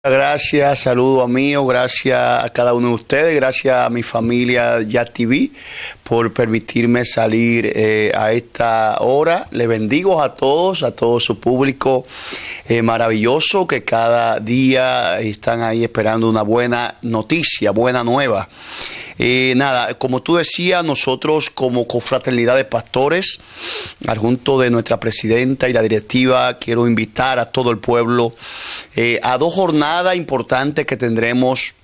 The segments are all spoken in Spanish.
Gracias, saludo amigos, gracias a cada uno de ustedes, gracias a mi familia YAT TV por permitirme salir a esta hora. Les bendigo a todo su público maravilloso que cada día están ahí esperando una buena noticia, buena nueva. Nada, como tú decías, nosotros como confraternidad de pastores, al junto de nuestra presidenta y la directiva, quiero invitar a todo el pueblo a dos jornadas importantes que tendremos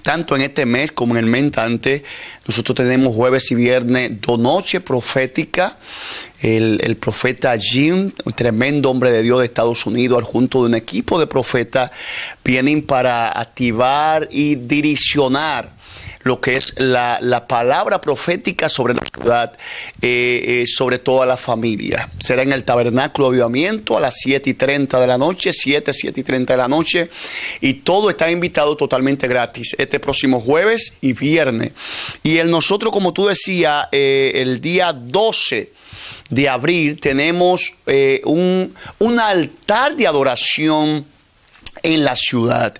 tanto en este mes como en el mes entrante. Nosotros tenemos jueves y viernes dos noches proféticas. El profeta Jim, un tremendo hombre de Dios de Estados Unidos, al junto de un equipo de profetas, vienen para activar y direccionar lo que es la palabra profética sobre la ciudad, sobre toda la familia. Será en el Tabernáculo de Avivamiento a las 7:30 de la noche, 7:30 de la noche, y todo está invitado totalmente gratis, este próximo jueves y viernes. Y nosotros, como tú decías, el día 12 de abril tenemos un altar de adoración en la ciudad.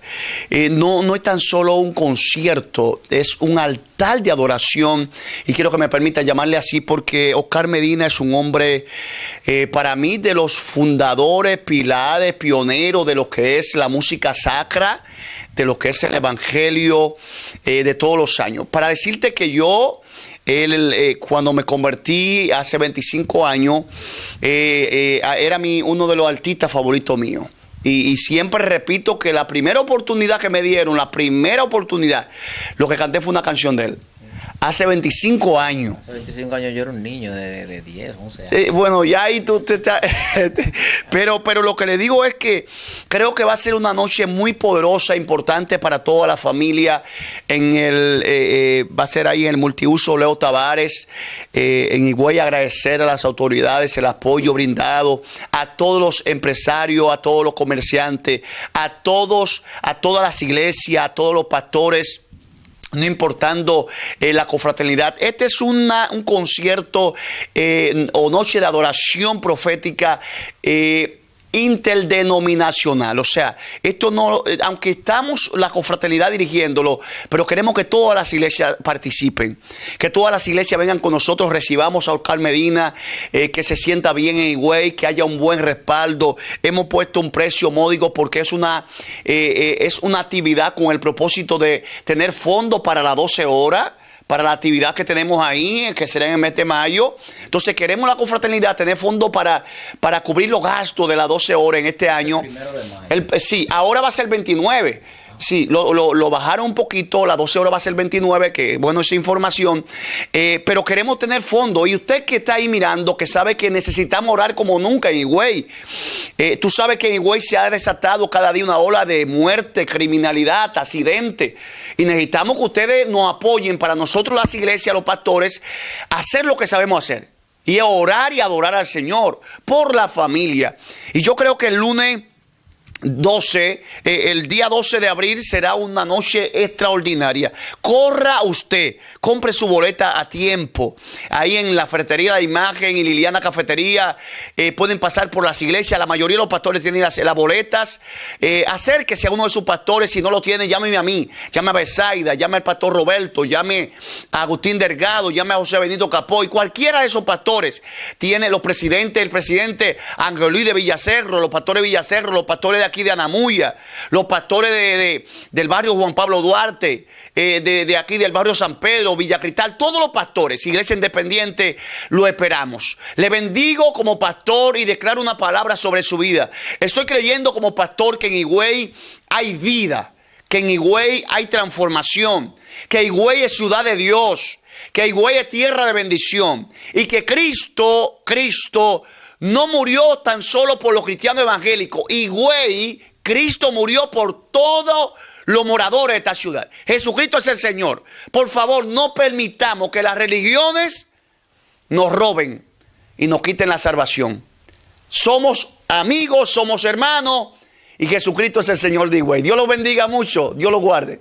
No es tan solo un concierto, es un altar de adoración, y quiero que me permita llamarle así porque Oscar Medina es un hombre, para mí, de los fundadores, pilares, pioneros de lo que es la música sacra, de lo que es el evangelio de todos los años. Para decirte que yo, cuando me convertí hace 25 años, era uno de los artistas favoritos míos. Y siempre repito que la primera oportunidad que me dieron, lo que canté fue una canción de él. Hace 25 años. Hace 25 años yo era un niño de 10, 11 años. Bueno, ya ahí tú te estás... pero lo que le digo es que creo que va a ser una noche muy poderosa, importante para toda la familia. Va a ser ahí en el multiuso Leo Tavares. En Higüey, agradecer a las autoridades el apoyo brindado, a todos los empresarios, a todos los comerciantes, a todas las iglesias, a todos los pastores, no importando la confraternidad. Este es un concierto o noche de adoración profética interdenominacional. O sea, esto no, aunque estamos la confraternidad dirigiéndolo, pero queremos que todas las iglesias participen, que todas las iglesias vengan con nosotros, recibamos a Oscar Medina, que se sienta bien en Higüey, que haya un buen respaldo. Hemos puesto un precio módico porque es una actividad con el propósito de tener fondos para las 12 horas, para la actividad que tenemos ahí, que será en el mes de mayo. Entonces queremos la confraternidad tener fondos para cubrir los gastos de las 12 horas en este año. El 1 de mayo. Sí, ahora va a ser 29. Sí, lo bajaron un poquito, las 12 horas va a ser 29, que bueno esa información, pero queremos tener fondos. Y usted que está ahí mirando, que sabe que necesitamos orar como nunca en Higüey. Tú sabes que en Higüey se ha desatado cada día una ola de muerte, criminalidad, accidente. Y necesitamos que ustedes nos apoyen para nosotros, las iglesias, los pastores, hacer lo que sabemos hacer. Y orar y adorar al Señor por la familia. Y yo creo que el lunes 12, el día 12 de abril será una noche extraordinaria. Corra usted, compre su boleta a tiempo. Ahí en la ferretería La Imagen y Liliana Cafetería pueden pasar por las iglesias. La mayoría de los pastores tienen las boletas. Acérquese a uno de sus pastores. Si no lo tiene, llámeme a mí, llame a Besaida, llame al pastor Roberto, llame a Agustín Delgado, llame a José Benito Capoy. Cualquiera de esos pastores tiene los presidentes, el presidente Ángel Luis de Villacerro, los pastores de Villacerro, los pastores de aquí de Anamuya, los pastores del barrio Juan Pablo Duarte, de aquí del barrio San Pedro, Villa Cristal, todos los pastores, Iglesia Independiente, lo esperamos. Le bendigo como pastor y declaro una palabra sobre su vida. Estoy creyendo como pastor que en Higüey hay vida, que en Higüey hay transformación, que Higüey es ciudad de Dios, que Higüey es tierra de bendición, y que Cristo no murió tan solo por los cristianos evangélicos. Higüey, Cristo murió por todos los moradores de esta ciudad. Jesucristo es el Señor. Por favor, no permitamos que las religiones nos roben y nos quiten la salvación. Somos amigos, somos hermanos, y Jesucristo es el Señor de Higüey. Dios los bendiga mucho, Dios los guarde.